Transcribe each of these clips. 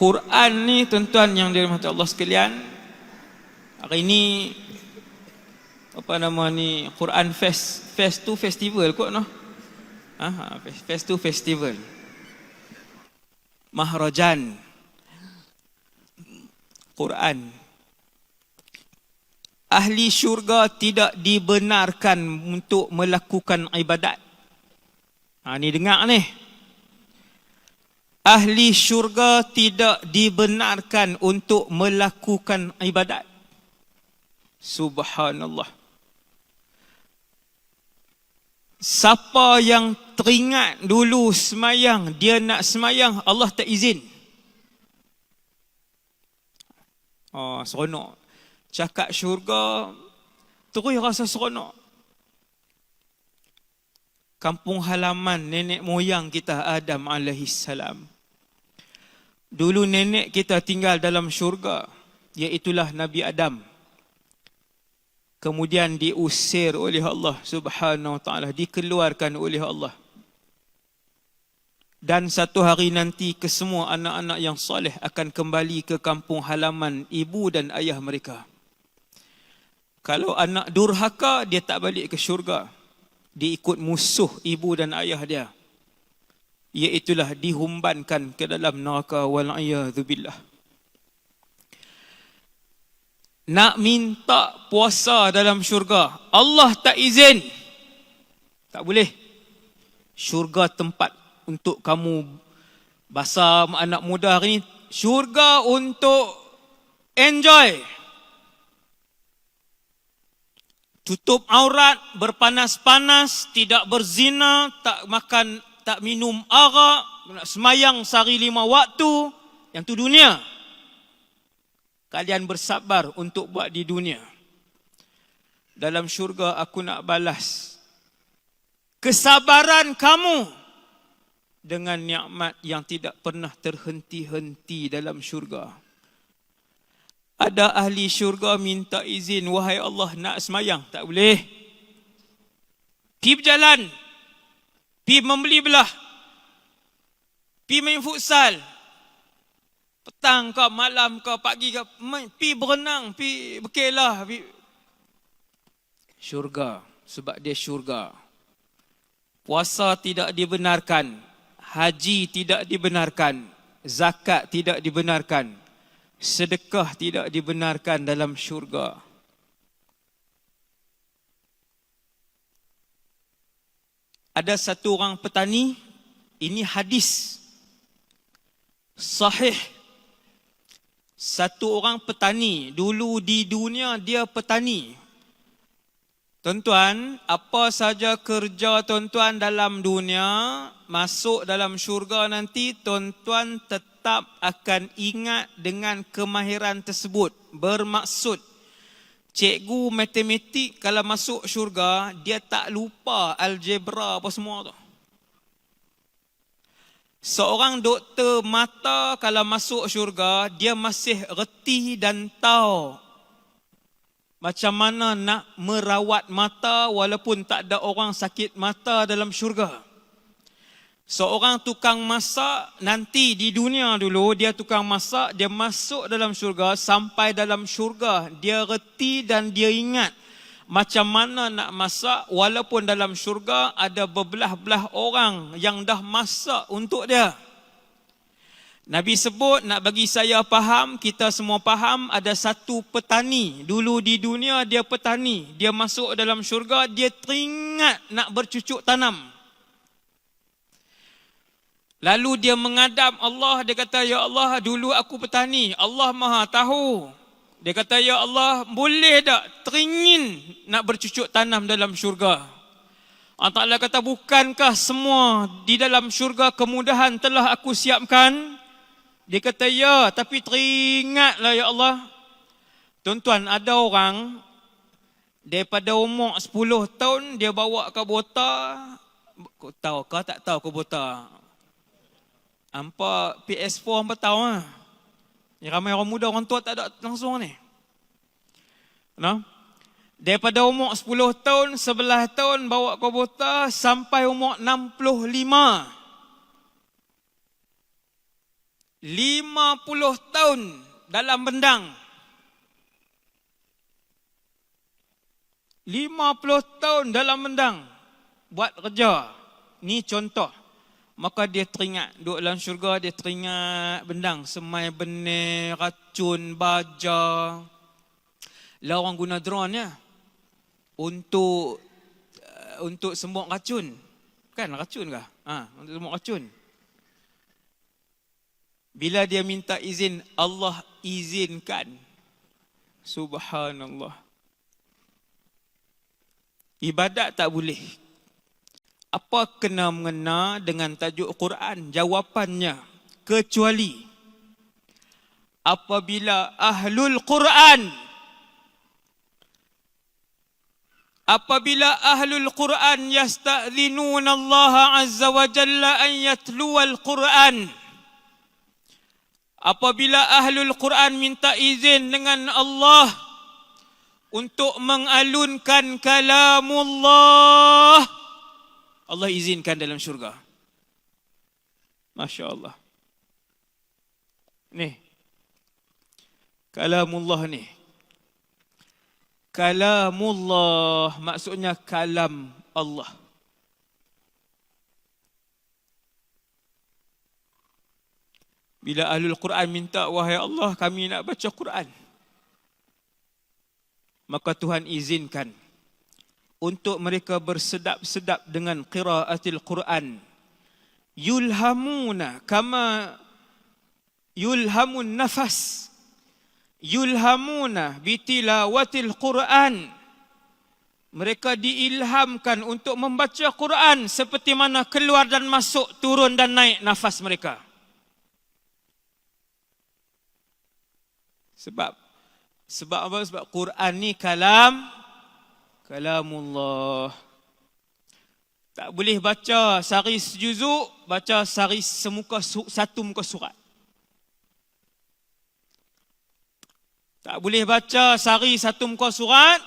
Quran ni tuan-tuan yang dirahmati Allah sekalian, hari ni apa nama ni, Quran Fest. Fest tu festival kot noh. Fest tu festival. Mahrajan Quran. Ahli syurga tidak dibenarkan untuk melakukan ibadat. Ni dengar ni. Ahli syurga tidak dibenarkan untuk melakukan ibadat. Subhanallah. Siapa yang teringat dulu semayang, dia nak semayang, Allah tak izin. Seronok. Cakap syurga, terus rasa seronok. Kampung halaman nenek moyang kita Adam alaihissalam. Dulu nenek kita tinggal dalam syurga, iaitulah Nabi Adam. Kemudian diusir oleh Allah Subhanahu wa taala, dikeluarkan oleh Allah. Dan satu hari nanti kesemua anak-anak yang soleh akan kembali ke kampung halaman ibu dan ayah mereka. Kalau anak durhaka, dia tak balik ke syurga. Dia ikut musuh ibu dan ayah dia, iaitulah dihumbankan ke dalam neraka wal'iyadzubillah. Nak minta puasa dalam syurga, Allah tak izin. Tak boleh. Syurga tempat untuk kamu, bahasa anak muda hari ni, syurga untuk enjoy. Tutup aurat, berpanas-panas, tidak berzina, tak makan, tak minum arak, nak semayang sehari 5 waktu. Yang tu dunia. Kalian bersabar untuk buat di dunia. Dalam syurga aku nak balas kesabaran kamu dengan nikmat yang tidak pernah terhenti-henti dalam syurga. Ada ahli syurga minta izin, wahai Allah nak semayang, tak boleh. Pi berjalan, pi membeli belah, pi main futsal, petang ke, malam ke, pagi ke, pi berenang, pi berkelah, pi syurga, sebab dia syurga. Puasa tidak dibenarkan, haji tidak dibenarkan, zakat tidak dibenarkan, sedekah tidak dibenarkan dalam syurga. Ada satu orang petani, ini hadis sahih. Satu orang petani, dulu di dunia dia petani. Tuan-tuan, apa saja kerja tuan-tuan dalam dunia, masuk dalam syurga nanti, tuan-tuan tetap akan ingat dengan kemahiran tersebut. Bermaksud, cikgu matematik kalau masuk syurga, dia tak lupa algebra apa semua tu. Seorang doktor mata kalau masuk syurga, dia masih reti dan tahu macam mana nak merawat mata walaupun tak ada orang sakit mata dalam syurga. Seorang tukang masak nanti di dunia dulu, dia tukang masak, dia masuk dalam syurga, sampai dalam syurga dia reti dan dia ingat macam mana nak masak walaupun dalam syurga ada berbelah-belah orang yang dah masak untuk dia. Nabi sebut, nak bagi saya faham, kita semua faham, ada satu petani. Dulu di dunia dia petani. Dia masuk dalam syurga, dia teringat nak bercucuk tanam. Lalu dia mengadap Allah, dia kata, ya Allah, dulu aku petani. Allah Maha tahu. Dia kata, ya Allah, boleh tak teringin nak bercucuk tanam dalam syurga? Allah Ta'ala kata, bukankah semua di dalam syurga kemudahan telah aku siapkan? Dia kata, ya, tapi teringatlah ya Allah. Tuan-tuan, ada orang daripada umur 10 tahun, dia bawa ke Bota. Kau tahu ke tak tahu ke Bota? Hampa PS4 hampa tahu lah. Yang ramai orang muda, orang tua tak ada langsung ni. No? Daripada umur 10 tahun, 11 tahun bawa ke Bota sampai umur 65. 50 tahun dalam bendang. 50 tahun dalam bendang buat kerja. Ni contoh. Maka dia teringat, duduk dalam syurga dia teringat bendang, semai benih, racun, baja. Lah orang guna drone ya untuk sembok racun. Kan racun kah? Untuk sembok racun. Bila dia minta izin, Allah izinkan. Subhanallah. Ibadat tak boleh. Apa kena mengena dengan tajuk Quran? Jawapannya, kecuali apabila ahlul Quran yasta'dhinuna Allah azza wa jalla an yatluwal Quran. Apabila ahlul Quran minta izin dengan Allah untuk mengalunkan kalamullah, Allah izinkan dalam syurga. Masya Allah. Ni kalamullah ni. Kalamullah maksudnya kalam Allah. Bila ahlul Quran minta, wahai Allah, kami nak baca Quran, maka Tuhan izinkan untuk mereka bersedap-sedap dengan qiraatil Quran. Yulhamuna kama yulhamun nafas. Yulhamuna bitilawatil Quran. Mereka diilhamkan untuk membaca Quran seperti mana keluar dan masuk, turun dan naik nafas mereka. Sebab apa? Sebab Quran ni kalamullah. Tak boleh baca sehari sejuzuk, baca sehari satu muka surat. Tak boleh baca sehari satu muka surat,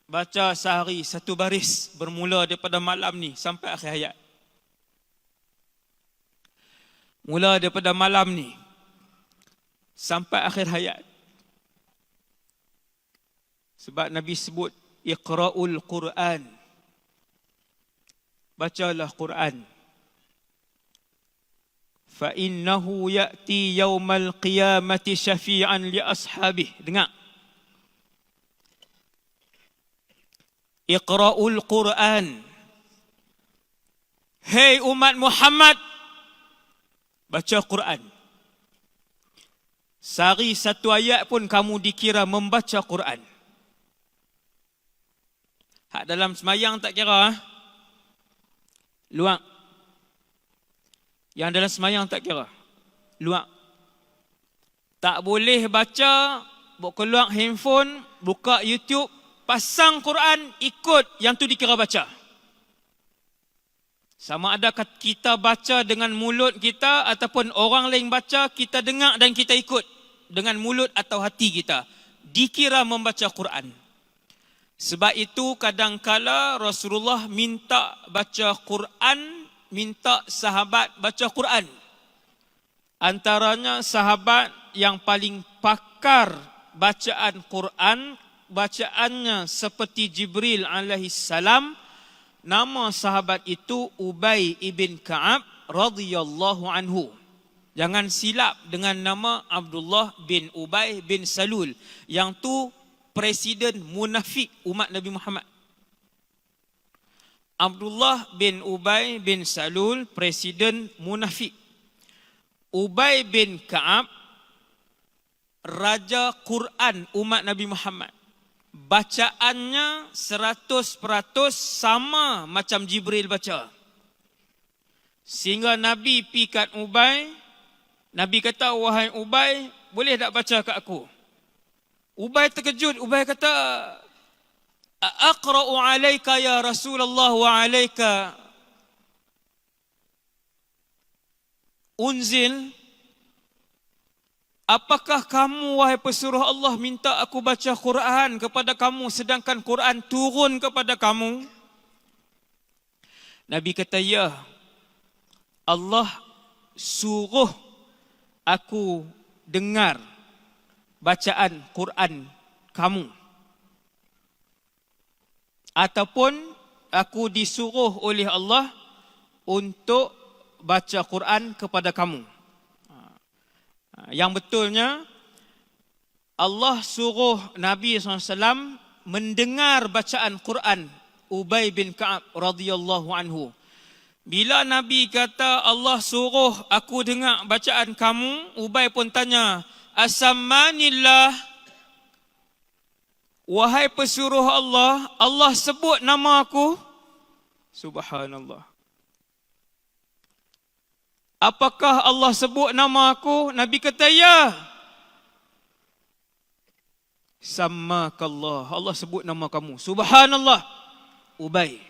baca sehari satu baris, bermula daripada malam ni sampai akhir hayat. Mula daripada malam ni sampai akhir hayat. Sebab Nabi sebut Iqra'ul Quran. Bacalah Quran. Fa innahu ya'ti yaumal qiyamati syafi'an li ashabih. Dengar. Iqra'ul Quran. Hei umat Muhammad, baca Quran. Sehari satu ayat pun kamu dikira membaca Quran. Hak dalam semayang tak kira. Luang. Yang dalam semayang tak kira. Luang. Tak boleh baca, buat keluar handphone, buka YouTube, pasang Quran, ikut, yang tu dikira baca. Sama ada kita baca dengan mulut kita ataupun orang lain baca, kita dengar dan kita ikut dengan mulut atau hati kita, dikira membaca Quran. Sebab itu kadangkala Rasulullah minta baca Quran, minta sahabat baca Quran. Antaranya sahabat yang paling pakar bacaan Quran, bacaannya seperti Jibril alaihissalam. Nama sahabat itu Ubay ibn Ka'ab radhiyallahu anhu. Jangan silap dengan nama Abdullah bin Ubay bin Salul. Yang tu presiden munafik umat Nabi Muhammad. Abdullah bin Ubay bin Salul, presiden munafik. Ubay bin Ka'ab, raja Quran umat Nabi Muhammad. Bacaannya 100% sama macam Jibril baca. Sehingga Nabi pikat Ubay, Nabi kata, wahai Ubay, boleh tak baca kat aku? Ubay terkejut. Ubay kata, aqra'u alaika ya Rasulullah wa alaika unzil. Apakah kamu, wahai pesuruh Allah, minta aku baca Quran kepada kamu sedangkan Quran turun kepada kamu? Nabi kata, ya, Allah suruh aku dengar bacaan Quran kamu, ataupun aku disuruh oleh Allah untuk baca Quran kepada kamu. Yang betulnya Allah suruh Nabi SAW mendengar bacaan Quran Ubay bin Ka'ab radhiyallahu anhu. Bila Nabi kata Allah suruh aku dengar bacaan kamu, Ubay pun tanya, asammanillah, wahai pesuruh Allah, Allah sebut nama aku? Subhanallah. Apakah Allah sebut nama aku? Nabi kata, ya. Sammakallah, Allah sebut nama kamu. Subhanallah. Ubay.